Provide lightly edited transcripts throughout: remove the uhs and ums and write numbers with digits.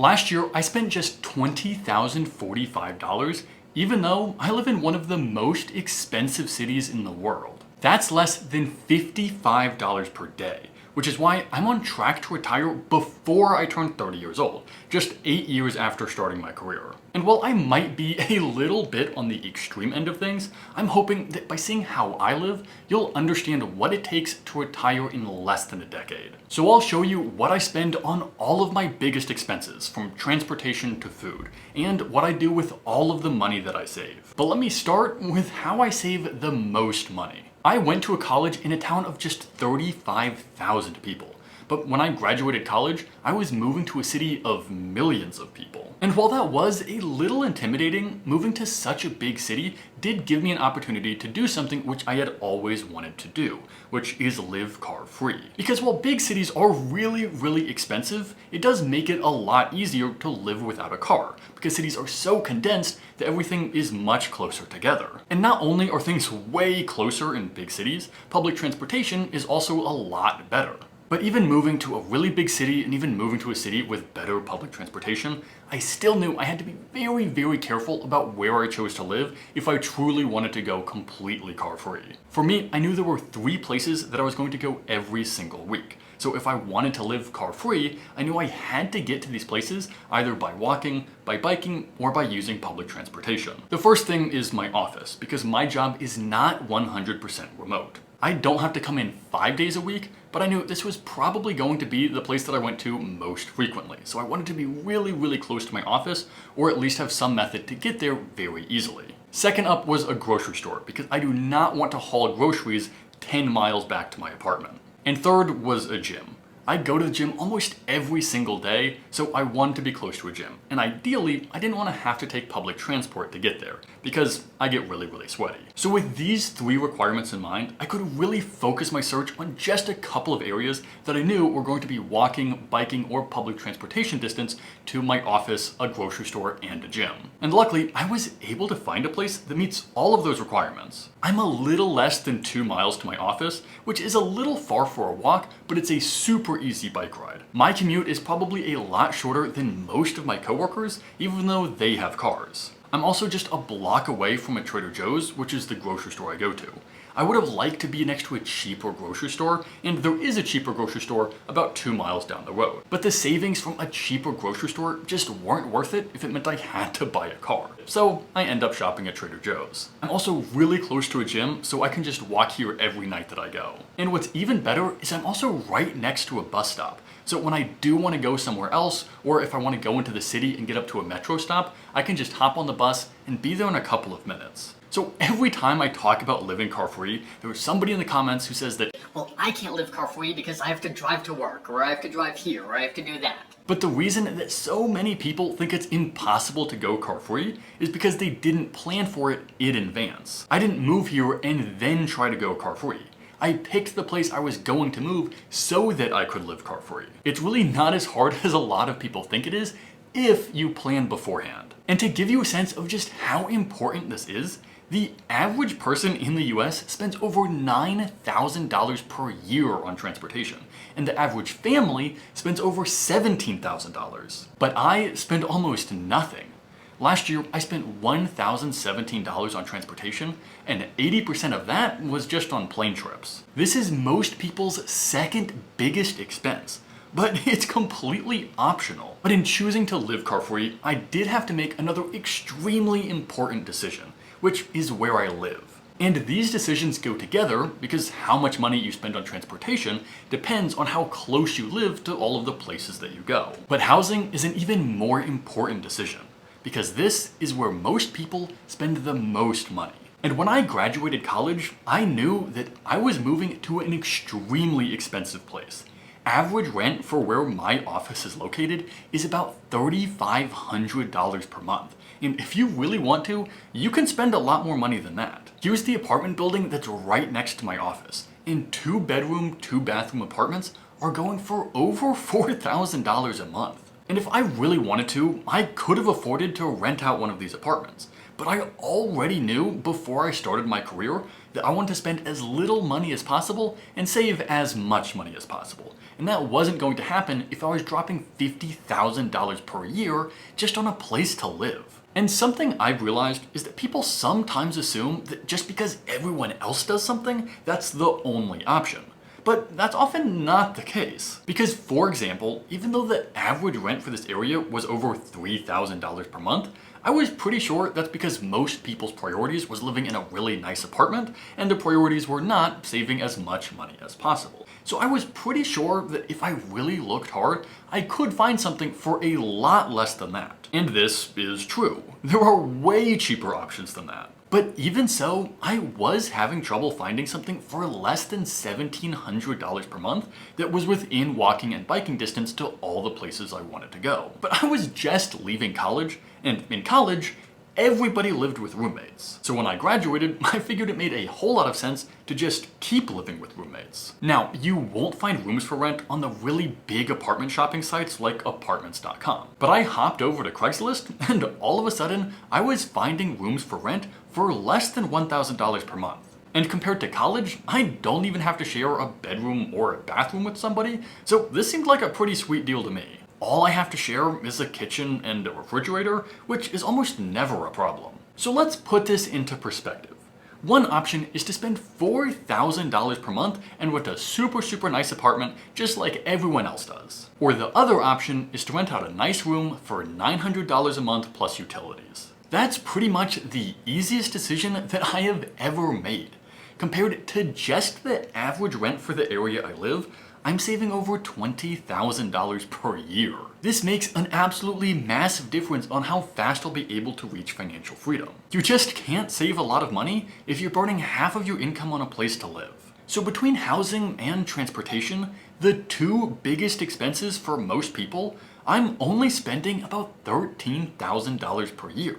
Last year, I spent just $20,045, even though I live in one of the most expensive cities in the world. That's less than $55 per day, which is why I'm on track to retire before I turn 30 years old, just 8 years after starting my career. And while I might be a little bit on the extreme end of things, I'm hoping that by seeing how I live, you'll understand what it takes to retire in less than a decade. So I'll show you what I spend on all of my biggest expenses, from transportation to food, and what I do with all of the money that I save. But let me start with how I save the most money. I went to a college in a town of just 35,000 people. But when I graduated college, I was moving to a city of millions of people. And while that was a little intimidating, moving to such a big city did give me an opportunity to do something which I had always wanted to do, which is live car-free. Because while big cities are really expensive, it does make it a lot easier to live without a car, because cities are so condensed that everything is much closer together. And not only are things way closer in big cities, public transportation is also a lot better. But even moving to a really big city and even moving to a city with better public transportation, I still knew I had to be very careful about where I chose to live if I truly wanted to go completely car-free. For me, I knew there were 3 places that I was going to go every single week. So if I wanted to live car-free, I knew I had to get to these places either by walking, by biking, or by using public transportation. The first thing is my office, because my job is not 100% remote. I don't have to come in 5 days a week, but I knew this was probably going to be the place that I went to most frequently. So I wanted to be really close to my office, or at least have some method to get there very easily. Second up was a grocery store, because I do not want to haul groceries 10 miles back to my apartment. And third was a gym. I go to the gym almost every single day, so I wanted to be close to a gym. And ideally, I didn't want to have to take public transport to get there, because I get really sweaty. So with these 3 requirements in mind, I could really focus my search on just a couple of areas that I knew were going to be walking, biking, or public transportation distance to my office, a grocery store, and a gym. And luckily, I was able to find a place that meets all of those requirements. I'm a little less than 2 miles to my office, which is a little far for a walk, but it's a super easy bike ride. My commute is probably a lot shorter than most of my coworkers, even though they have cars. I'm also just a block away from a Trader Joe's, which is the grocery store I go to. I would have liked to be next to a cheaper grocery store, and there is a cheaper grocery store about 2 miles down the road. But the savings from a cheaper grocery store just weren't worth it if it meant I had to buy a car. So I end up shopping at Trader Joe's. I'm also really close to a gym, so I can just walk here every night that I go. And what's even better is I'm also right next to a bus stop. So when I do want to go somewhere else, or if I want to go into the city and get up to a metro stop, I can just hop on the bus and be there in a couple of minutes. So every time I talk about living car-free, there's somebody in the comments who says that, well, I can't live car-free because I have to drive to work, or I have to drive here, or I have to do that. But the reason that so many people think it's impossible to go car-free is because they didn't plan for it in advance. I didn't move here and then try to go car-free. I picked the place I was going to move so that I could live car-free. It's really not as hard as a lot of people think it is if you plan beforehand. And to give you a sense of just how important this is, the average person in the US spends over $9,000 per year on transportation, and the average family spends over $17,000. But I spend almost nothing. Last year, I spent $1,017 on transportation, and 80% of that was just on plane trips. This is most people's second biggest expense, but it's completely optional. But in choosing to live car-free, I did have to make another extremely important decision, which is where I live. And these decisions go together because how much money you spend on transportation depends on how close you live to all of the places that you go. But housing is an even more important decision, because this is where most people spend the most money. And when I graduated college, I knew that I was moving to an extremely expensive place. Average rent for where my office is located is about $3,500 per month. And if you really want to, you can spend a lot more money than that. Here's the apartment building that's right next to my office. And 2-bedroom, 2-bathroom apartments are going for over $4,000 a month. And if I really wanted to, I could have afforded to rent out one of these apartments. But I already knew before I started my career that I wanted to spend as little money as possible and save as much money as possible. And that wasn't going to happen if I was dropping $50,000 per year just on a place to live. And something I've realized is that people sometimes assume that just because everyone else does something, that's the only option. But that's often not the case. Because, for example, even though the average rent for this area was over $3,000 per month, I was pretty sure that's because most people's priorities was living in a really nice apartment, and their priorities were not saving as much money as possible. So I was pretty sure that if I really looked hard, I could find something for a lot less than that. And this is true. There are way cheaper options than that. But even so, I was having trouble finding something for less than $1,700 per month that was within walking and biking distance to all the places I wanted to go. But I was just leaving college, and in college, everybody lived with roommates. So when I graduated, I figured it made a whole lot of sense to just keep living with roommates. Now, you won't find rooms for rent on the really big apartment shopping sites like apartments.com. But I hopped over to Craigslist, and all of a sudden, I was finding rooms for rent for less than $1,000 per month. And compared to college, I don't even have to share a bedroom or a bathroom with somebody, so this seemed like a pretty sweet deal to me. All I have to share is a kitchen and a refrigerator, which is almost never a problem. So let's put this into perspective. One option is to spend $4,000 per month and rent a super nice apartment just like everyone else does. Or the other option is to rent out a nice room for $900 a month plus utilities. That's pretty much the easiest decision that I have ever made. Compared to just the average rent for the area I live, I'm saving over $20,000 per year. This makes an absolutely massive difference on how fast I'll be able to reach financial freedom. You just can't save a lot of money if you're burning half of your income on a place to live. So between housing and transportation, the two biggest expenses for most people, I'm only spending about $13,000 per year.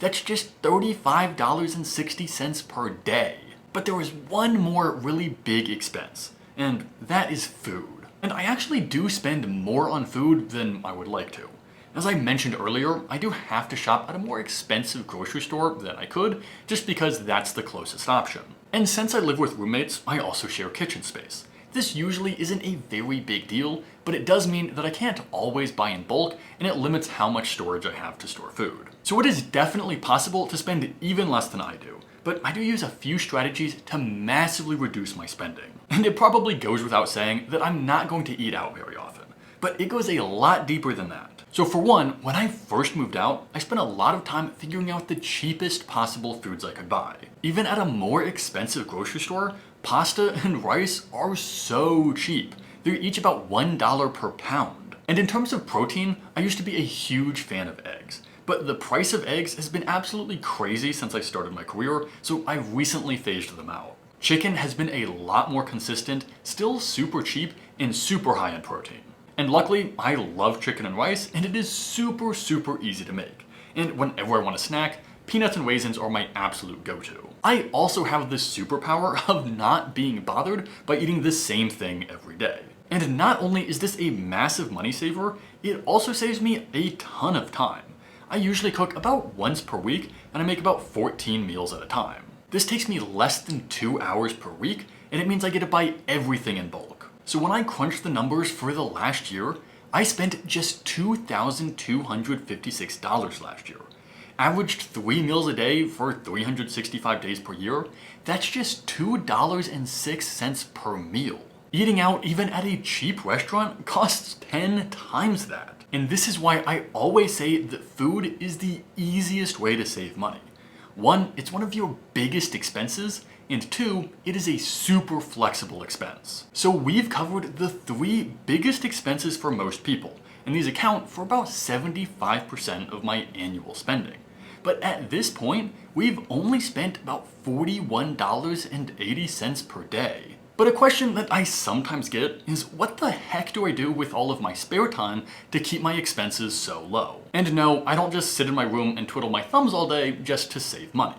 That's just $35.60 per day. But there is one more really big expense, and that is food. And I actually do spend more on food than I would like to. As I mentioned earlier, I do have to shop at a more expensive grocery store than I could, just because that's the closest option. And since I live with roommates, I also share kitchen space. This usually isn't a very big deal, but it does mean that I can't always buy in bulk, and it limits how much storage I have to store food. So it is definitely possible to spend even less than I do, but I do use a few strategies to massively reduce my spending. And it probably goes without saying that I'm not going to eat out very often, but it goes a lot deeper than that. So for one, when I first moved out, I spent a lot of time figuring out the cheapest possible foods I could buy. Even at a more expensive grocery store, pasta and rice are so cheap. They're each about $1 per pound. And in terms of protein, I used to be a huge fan of eggs. But the price of eggs has been absolutely crazy since I started my career, so I've recently phased them out. Chicken has been a lot more consistent, still super cheap, and super high in protein. And luckily, I love chicken and rice, and it is super easy to make. And whenever I want a snack, peanuts and raisins are my absolute go-to. I also have the superpower of not being bothered by eating the same thing every day. And not only is this a massive money saver, it also saves me a ton of time. I usually cook about once per week, and I make about 14 meals at a time. This takes me less than 2 hours per week, and it means I get to buy everything in bulk. So when I crunch the numbers for the last year, I spent just $2,256 last year. Averaged 3 meals a day for 365 days per year, that's just $2.06 per meal. Eating out even at a cheap restaurant costs 10 times that. And this is why I always say that food is the easiest way to save money. One, it's one of your biggest expenses, and two, it is a super flexible expense. So we've covered the 3 biggest expenses for most people, and these account for about 75% of my annual spending. But at this point, we've only spent about $41.80 per day. But a question that I sometimes get is, what the heck do I do with all of my spare time to keep my expenses so low? And no, I don't just sit in my room and twiddle my thumbs all day just to save money.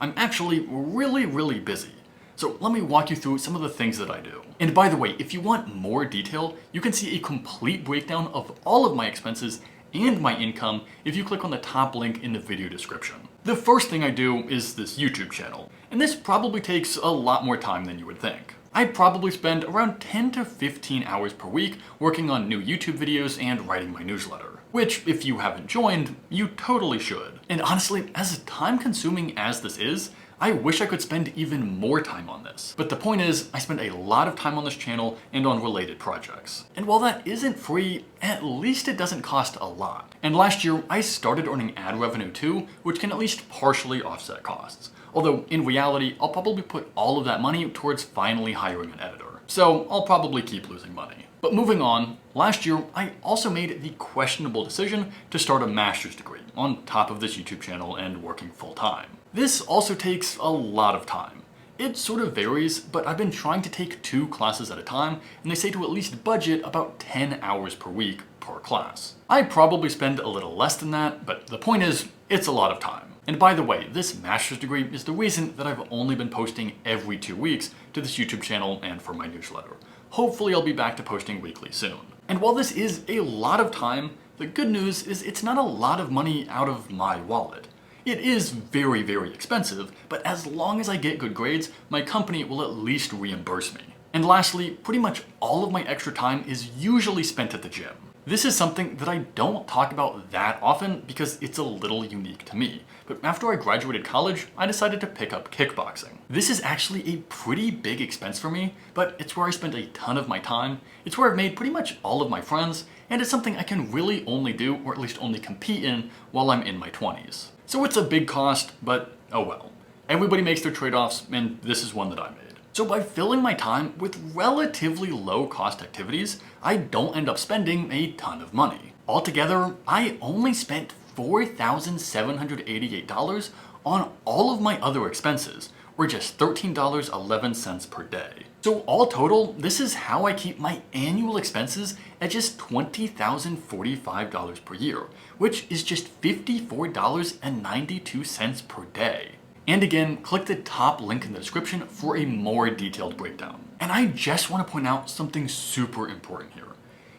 I'm actually really busy. So let me walk you through some of the things that I do. And by the way, if you want more detail, you can see a complete breakdown of all of my expenses and my income if you click on the top link in the video description. The first thing I do is this YouTube channel, and this probably takes a lot more time than you would think. I probably spend around 10 to 15 hours per week working on new YouTube videos and writing my newsletter. Which, if you haven't joined, you totally should. And honestly, as time consuming as this is, I wish I could spend even more time on this. But the point is, I spend a lot of time on this channel and on related projects. And while that isn't free, at least it doesn't cost a lot. And last year, I started earning ad revenue too, which can at least partially offset costs. Although, in reality, I'll probably put all of that money towards finally hiring an editor. So I'll probably keep losing money. But moving on, last year, I also made the questionable decision to start a master's degree on top of this YouTube channel and working full time. This also takes a lot of time. It sort of varies, but I've been trying to take 2 classes at a time, and they say to at least budget about 10 hours per week per class. I probably spend a little less than that, but the point is, it's a lot of time. And by the way, this master's degree is the reason that I've only been posting every 2 weeks to this YouTube channel and for my newsletter. Hopefully I'll be back to posting weekly soon. And while this is a lot of time, the good news is it's not a lot of money out of my wallet. It is very, very expensive, but as long as I get good grades, my company will at least reimburse me. And lastly, pretty much all of my extra time is usually spent at the gym. This is something that I don't talk about that often because it's a little unique to me. But after I graduated college, I decided to pick up kickboxing. This is actually a pretty big expense for me, but it's where I spend a ton of my time, it's where I've made pretty much all of my friends, and it's something I can really only do, or at least only compete in, while I'm in my 20s. So it's a big cost, but oh well. Everybody makes their trade-offs, and this is one that I made. So by filling my time with relatively low cost activities, I don't end up spending a ton of money. Altogether, I only spent $4,788 on all of my other expenses, or just $13.11 per day. So all total, this is how I keep my annual expenses at just $20,045 per year, which is just $54.92 per day. And again, click the top link in the description for a more detailed breakdown. And I just want to point out something super important here.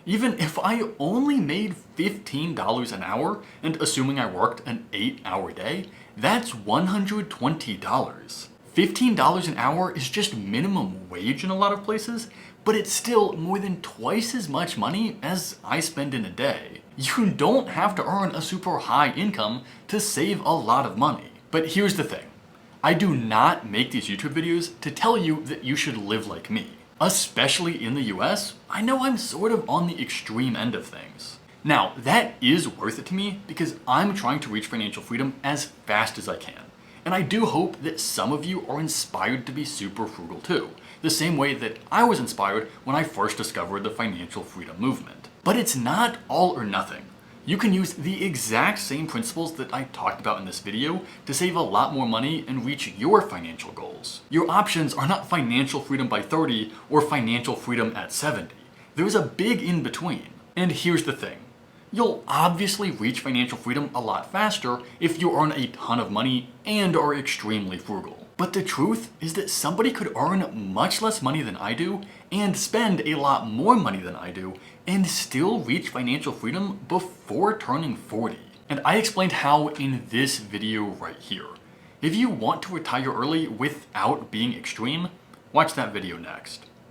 Even if I only made $15 an hour, and assuming I worked an 8-hour day, that's $120. $15 an hour is just minimum wage in a lot of places, but it's still more than twice as much money as I spend in a day. You don't have to earn a super high income to save a lot of money. But here's the thing. I do not make these YouTube videos to tell you that you should live like me. Especially in the US, I know I'm sort of on the extreme end of things. Now, that is worth it to me because I'm trying to reach financial freedom as fast as I can. And I do hope that some of you are inspired to be super frugal too, the same way that I was inspired when I first discovered the financial freedom movement. But it's not all or nothing. You can use the exact same principles that I talked about in this video to save a lot more money and reach your financial goals. Your options are not financial freedom by 30 or financial freedom at 70. There's a big in between. And here's the thing. You'll obviously reach financial freedom a lot faster if you earn a ton of money and are extremely frugal. But the truth is that somebody could earn much less money than I do and spend a lot more money than I do and still reach financial freedom before turning 40. And I explained how in this video right here. If you want to retire early without being extreme, watch that video next.